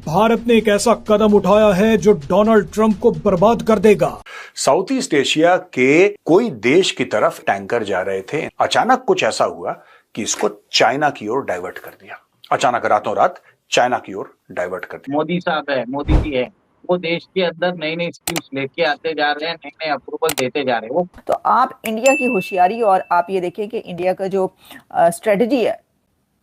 भारत ने एक ऐसा कदम उठाया है जो डोनाल्ड ट्रंप को बर्बाद कर देगा। साउथ ईस्ट एशिया के कोई देश की तरफ टैंकर जा रहे थे, अचानक कुछ ऐसा हुआ कि इसको चाइना की ओर डाइवर्ट कर दिया। अचानक रातों रात चाइना की ओर डाइवर्ट कर दिया। मोदी साहब है, मोदी जी है, वो देश के अंदर नई नई स्कीम्स लेके आते जा रहे हैं, नए नए अप्रूवल देते जा रहे हैं। वो तो आप इंडिया की होशियारी और आप ये देखिए कि इंडिया का जो स्ट्रेटजी है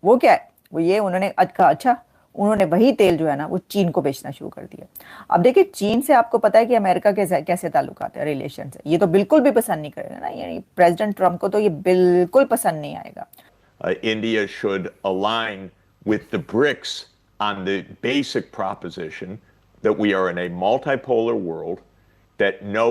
वो क्या है, वो ये उन्होंने अच्छा उन्होंने वही तेल जो है ना वो चीन को बेचना शुरू कर दिया। अब देखिए चीन से आपको पता है कि अमेरिका के कैसे ताल्लुकात है, रिलेशन है, ये तो बिल्कुल भी पसंद नहीं करेगा ना, यानी प्रेसिडेंट ट्रंप को तो ये बिल्कुल पसंद नहीं आएगा। India should align with the BRICS on the basic proposition that we are in a multipolar world, that no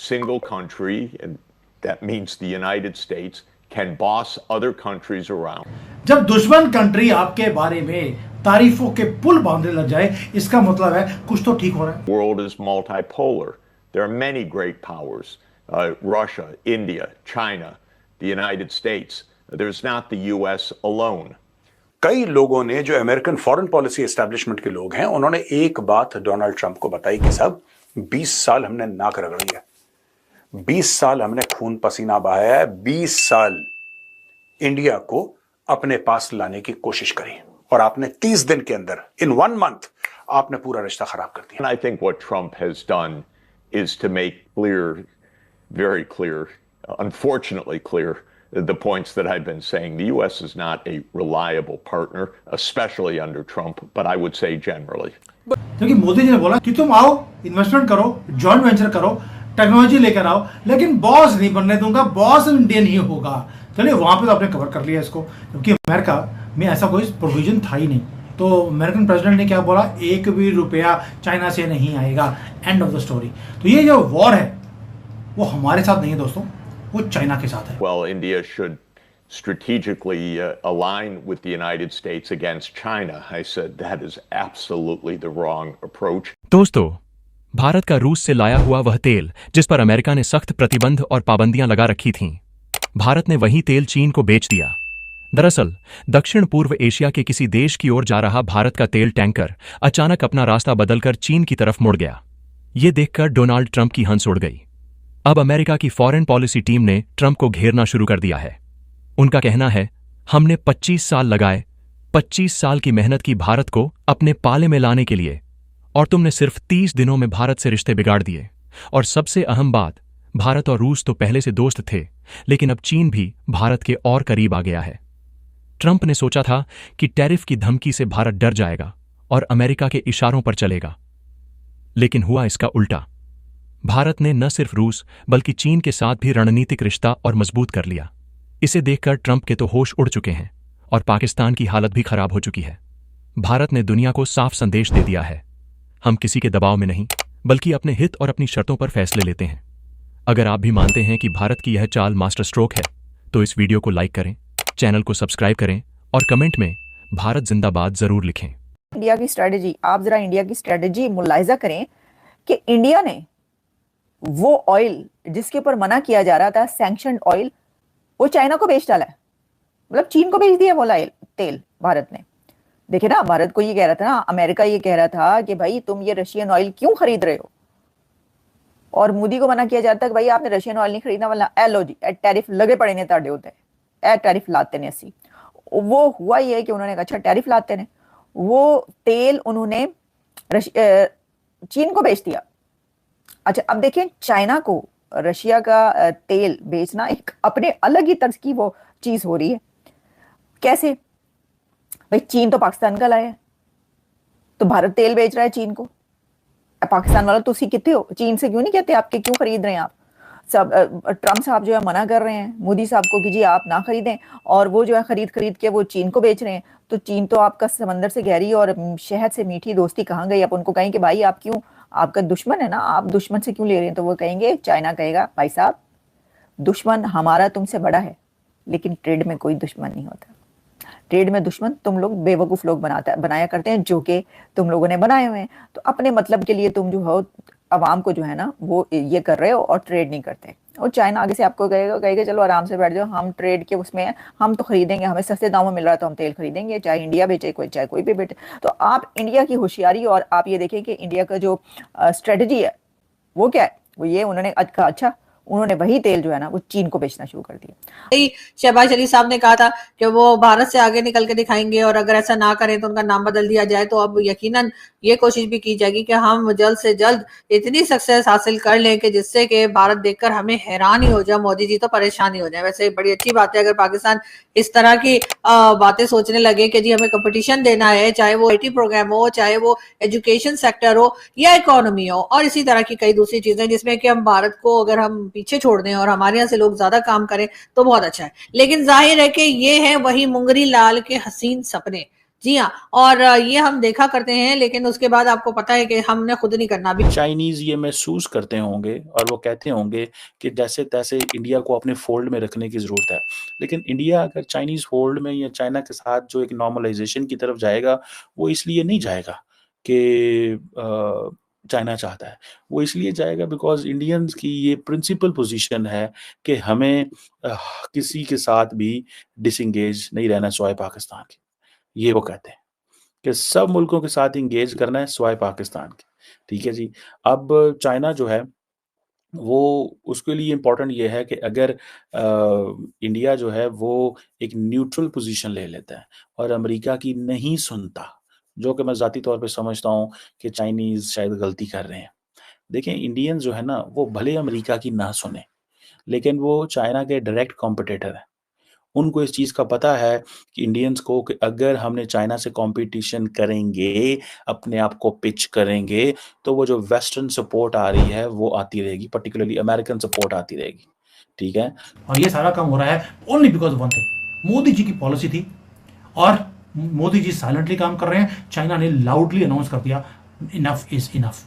single country, and that means the United States, can boss other countries around. जब दुश्मन country आपके बारे में तारीफों के पुल बांधने लग जाए, इसका मतलब है कुछ तो ठीक हो रहा है। World is multipolar. There are many great powers: Russia, India, China, the United States. There's not the U.S. alone. कई लोगों ने, जो अमेरिकन फॉरेन पॉलिसी एस्टैब्लिशमेंट के लोग हैं, उन्होंने एक बात डोनाल्ड ट्रंप को बताई कि साहब 20 साल हमने नाक रगड़ी है, 20 साल हमने खून पसीना बहाया है, 20 साल इंडिया को अपने पास लाने की कोशिश करी, और आपने 30 दिन के अंदर, इन 1 month, आपने पूरा रिश्ता खराब कर दिया। And I think what Trump has done is to make clear, very clear, unfortunately clear, the points that I've been saying. The U.S. is not a reliable partner, especially under Trump, but I would say generally. क्योंकि मोदी जी ने बोला कि तुम आओ, investment करो, joint venture करो, technology लेकर आओ, लेकिन बॉस नहीं बनने दूंगा, बॉस इंडियन ही होगा। चलिए वहां पे तो आपने कवर कर लिया इसको, क्योंकि अमेरिका में ऐसा कोई प्रोविजन था ही नहीं। तो अमेरिकन प्रेसिडेंट ने क्या बोला, 1 भी रुपया चाइना से नहीं आएगा, एंड ऑफ द स्टोरी। तो ये जो वॉर है वो हमारे साथ नहीं है दोस्तों, वो चाइना के साथ है। Well, India should strategically align with the United States against China. I said that is absolutely the wrong approach. दोस्तों, भारत का रूस से लाया हुआ वह तेल जिस पर अमेरिका ने सख्त प्रतिबंध और पाबंदियां लगा रखी थीं, भारत ने वही तेल चीन को बेच दिया। दरअसल दक्षिण पूर्व एशिया के किसी देश की ओर जा रहा भारत का तेल टैंकर अचानक अपना रास्ता बदलकर चीन की तरफ मुड़ गया। ये देखकर डोनाल्ड ट्रंप की हंस उड़ गई। अब अमेरिका की फॉरेन पॉलिसी टीम ने ट्रंप को घेरना शुरू कर दिया है। उनका कहना है, हमने 25 साल लगाए, 25 साल की मेहनत की भारत को अपने पाले में लाने के लिए, और तुमने सिर्फ 30 दिनों में भारत से रिश्ते बिगाड़ दिए। और सबसे अहम बात, भारत और रूस तो पहले से दोस्त थे, लेकिन अब चीन भी भारत के और करीब आ गया है। ट्रंप ने सोचा था कि टैरिफ की धमकी से भारत डर जाएगा और अमेरिका के इशारों पर चलेगा, लेकिन हुआ इसका उल्टा। भारत ने न सिर्फ रूस बल्कि चीन के साथ भी रणनीतिक रिश्ता और मजबूत कर लिया। इसे देखकर ट्रंप के तो होश उड़ चुके हैं और पाकिस्तान की हालत भी खराब हो चुकी है। भारत ने दुनिया को साफ संदेश दे दिया है, हम किसी के दबाव में नहीं बल्कि अपने हित और अपनी शर्तों पर फैसले लेते हैं। अगर आप भी मानते हैं कि भारत की यह चाल मास्टर स्ट्रोक है, तो इस वीडियो को लाइक करें, चैनल को सब्सक्राइब करें और कमेंट में भारत जिंदाबाद जरूर लिखें। इंडिया की स्ट्रेटजी, आप जरा इंडिया की स्ट्रेटजी मुलाहिजा करें कि इंडिया ने वो ऑयल जिसके ऊपर मना किया जा रहा था, सैंक्शनड ऑयल, वो चाइना को बेच डाला है। मतलब चीन को बेच दिया वो तेल भारत ने। देखिए ना, भारत को ये कह रहा था ना, अमेरिका ये कह रहा था कि भाई तुम ये रशियन ऑयल क्यों खरीद रहे हो, और मोदी को मना किया जाता है कि भाई आपने रशियन ऑयल नहीं खरीदना, वाला ए लो जी, टैरिफ लगे पड़े ने ताड़े होते ए टैरिफ लाते ने असी। वो हुआ ये कि उन्होंने कहा अच्छा टैरिफ लाते ने, वो तेल उन्होंने चीन को बेच दिया। अच्छा अब देखिए, चाइना को रशिया का तेल बेचना एक अपने अलग ही तर्ज की वो चीज हो रही है। कैसे भाई, चीन तो पाकिस्तान का लाया है, तो भारत तेल बेच रहा है चीन को। पाकिस्तान वाला तो उसी कितने हो, चीन से क्यों नहीं कहते आपके क्यों खरीद रहे हैं आप सब। ट्रम्प साहब जो है मना कर रहे हैं मोदी साहब को कि जी आप ना खरीदें, और वो जो है खरीद के वो चीन को बेच रहे हैं। तो चीन तो आपका समंदर से गहरी और शहद से मीठी दोस्ती कहाँ गई। आप उनको कहें कि भाई आप क्यों, आपका दुश्मन है ना, आप दुश्मन से क्यों ले रहे हैं, तो वो कहेंगे, चाइना कहेगा भाई साहब दुश्मन हमारा तुमसे बड़ा है, लेकिन ट्रेड में कोई दुश्मन नहीं होता। ट्रेड में दुश्मन तुम लोग बेवकूफ लोग बनाया करते हैं, जो कि तुम लोगों ने बनाए हुए हैं। तो अपने मतलब के लिए तुम जो हो अवाम को जो है ना वो ये कर रहे हो और ट्रेड नहीं करते। और चाइना आगे से आपको कहेगा चलो आराम से बैठ जाओ, हम ट्रेड के उसमें हैं, हम तो खरीदेंगे, हमें सस्ते दामों में मिल रहा है तो हम तेल खरीदेंगे, चाहे इंडिया बेचे चाहे कोई भी बेचे। तो आप इंडिया की होशियारी, और आप ये देखें कि इंडिया का जो स्ट्रेटजी है वो क्या है, वो ये उन्होंने अच्छा उन्होंने वही तेल जो है ना वो चीन को बेचना शुरू कर दिया। शहबाज शरीफ साहब ने कहा था कि वो भारत से आगे निकल के दिखाएंगे और अगर ऐसा ना करें तो उनका नाम बदल दिया जाए। तो अब यकीनन ये कोशिश भी की जाएगी कि हम जल्द से जल्द इतनी सक्सेस हासिल कर लें कि जिससे कि भारत देखकर हमें हैरान ही हो जाए, मोदी जी तो परेशान ही हो जाए। वैसे बड़ी अच्छी बात है अगर पाकिस्तान इस तरह की बातें सोचने लगे कि जी हमें कंपटीशन देना है, चाहे वो IT प्रोग्राम हो, चाहे वो एजुकेशन सेक्टर हो या इकोनॉमी हो, और इसी तरह की कई दूसरी चीजें जिसमें कि हम भारत को अगर हम पीछे छोड़ दें और हमारे यहाँ से लोग ज्यादा काम करें तो बहुत अच्छा है। लेकिन जाहिर है कि ये है वही मुंगरी लाल के हसीन सपने। जी हाँ, और ये हम देखा करते हैं, लेकिन उसके बाद आपको पता है कि हमने खुद नहीं करना। भी चाइनीज ये महसूस करते होंगे और वो कहते होंगे कि जैसे तैसे इंडिया को अपने फोल्ड में रखने की जरूरत है। लेकिन इंडिया अगर चाइनीज फोल्ड में या चाइना के साथ जो एक नॉर्मलाइजेशन की तरफ जाएगा, वो इसलिए नहीं जाएगा कि चाइना चाहता है, वो इसलिए जाएगा बिकॉज इंडियंस की ये प्रिंसिपल पोजीशन है कि हमें किसी के साथ भी डिसंगेज नहीं रहना सिवाय पाकिस्तान के। ये वो कहते हैं कि सब मुल्कों के साथ इंगेज करना है सिवाय पाकिस्तान के। ठीक है जी। अब चाइना जो है वो उसके लिए इम्पोर्टेंट ये है कि अगर इंडिया जो है वो एक न्यूट्रल पोजीशन ले लेता है और अमेरिका की नहीं सुनता, जो कि मैं ज़ाती तौर पे समझता हूँ कि चाइनीज़ शायद गलती कर रहे हैं। देखें इंडियंस जो है ना वो भले अमेरिका की ना सुने, लेकिन वो चाइना के डायरेक्ट कॉम्पिटिटर हैं। उनको इस चीज़ का पता है कि इंडियंस को कि अगर हमने चाइना से कंपटीशन करेंगे, अपने आप को पिच करेंगे, तो वो जो वेस्टर्न सपोर्ट आ रही है वो आती रहेगी, पर्टिकुलरली अमेरिकन सपोर्ट आती रहेगी। ठीक है। और ये सारा काम हो रहा है only because one thing, Modi ji की पॉलिसी थी और मोदी जी साइलेंटली काम कर रहे हैं। चाइना ने लाउडली अनाउंस कर दिया enough is enough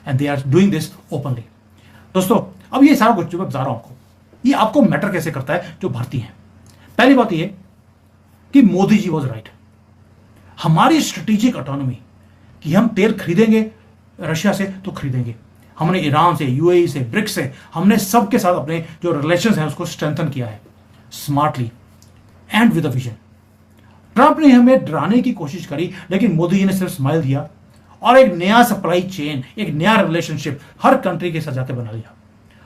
and they are doing this openly. दोस्तों अब ये सारा कुछ जो मैं बता रहा हूं आपको, ये आपको मैटर कैसे करता है जो भारतीय हैं। पहली बात ये कि मोदी जी वॉज राइट। हमारी स्ट्रेटेजिक ऑटोनॉमी कि हम तेल खरीदेंगे रशिया से तो खरीदेंगे, हमने ईरान से, UAE से, ब्रिक्स से, हमने सबके साथ अपने जो रिलेशंस हैं उसको स्ट्रेंथन किया है smartly and with a vision. Trump ने हमें डराने की कोशिश करी, लेकिन मोदी जी ने सिर्फ स्माइल दिया और एक नया सप्लाई चेन, एक नया रिलेशनशिप हर कंट्री के साथ जाके बना लिया।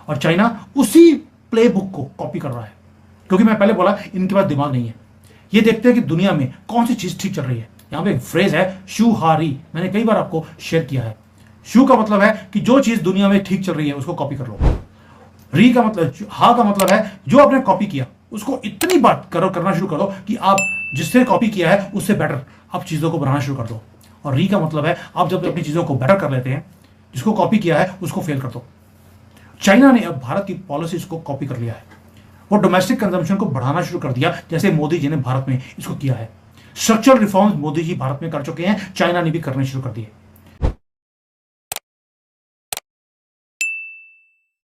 और चाइना उसी प्लेबुक को कॉपी कर रहा है, क्योंकि मैं पहले बोला इनके पास दिमाग नहीं है। ये देखते हैं कि दुनिया में कौन सी चीज ठीक चल रही है। यहां पे एक फ्रेज है शू हा री, मैंने कई बार आपको शेयर किया है। शू का मतलब है कि जो चीज दुनिया में ठीक चल रही है उसको कॉपी कर लो। री का मतलब, हा का मतलब है जो आपने कॉपी किया उसको इतनी बार करना शुरू कर दो कि आप जिससे कॉपी किया है उससे बेटर आप चीजों को बनाना शुरू कर दो। और री का मतलब है आप जब अपनी चीजों को बेटर कर लेते हैं, जिसको कॉपी किया है उसको फेल कर दो। चाइना ने अब भारत की पॉलिसीज को कॉपी कर लिया है। वो डोमेस्टिक कंजम्पशन को बढ़ाना शुरू कर दिया, जैसे मोदी जी ने भारत में इसको किया है। स्ट्रक्चरल रिफॉर्म्स मोदी जी भारत में कर चुके हैं, चाइना ने भी करने शुरू कर दिए।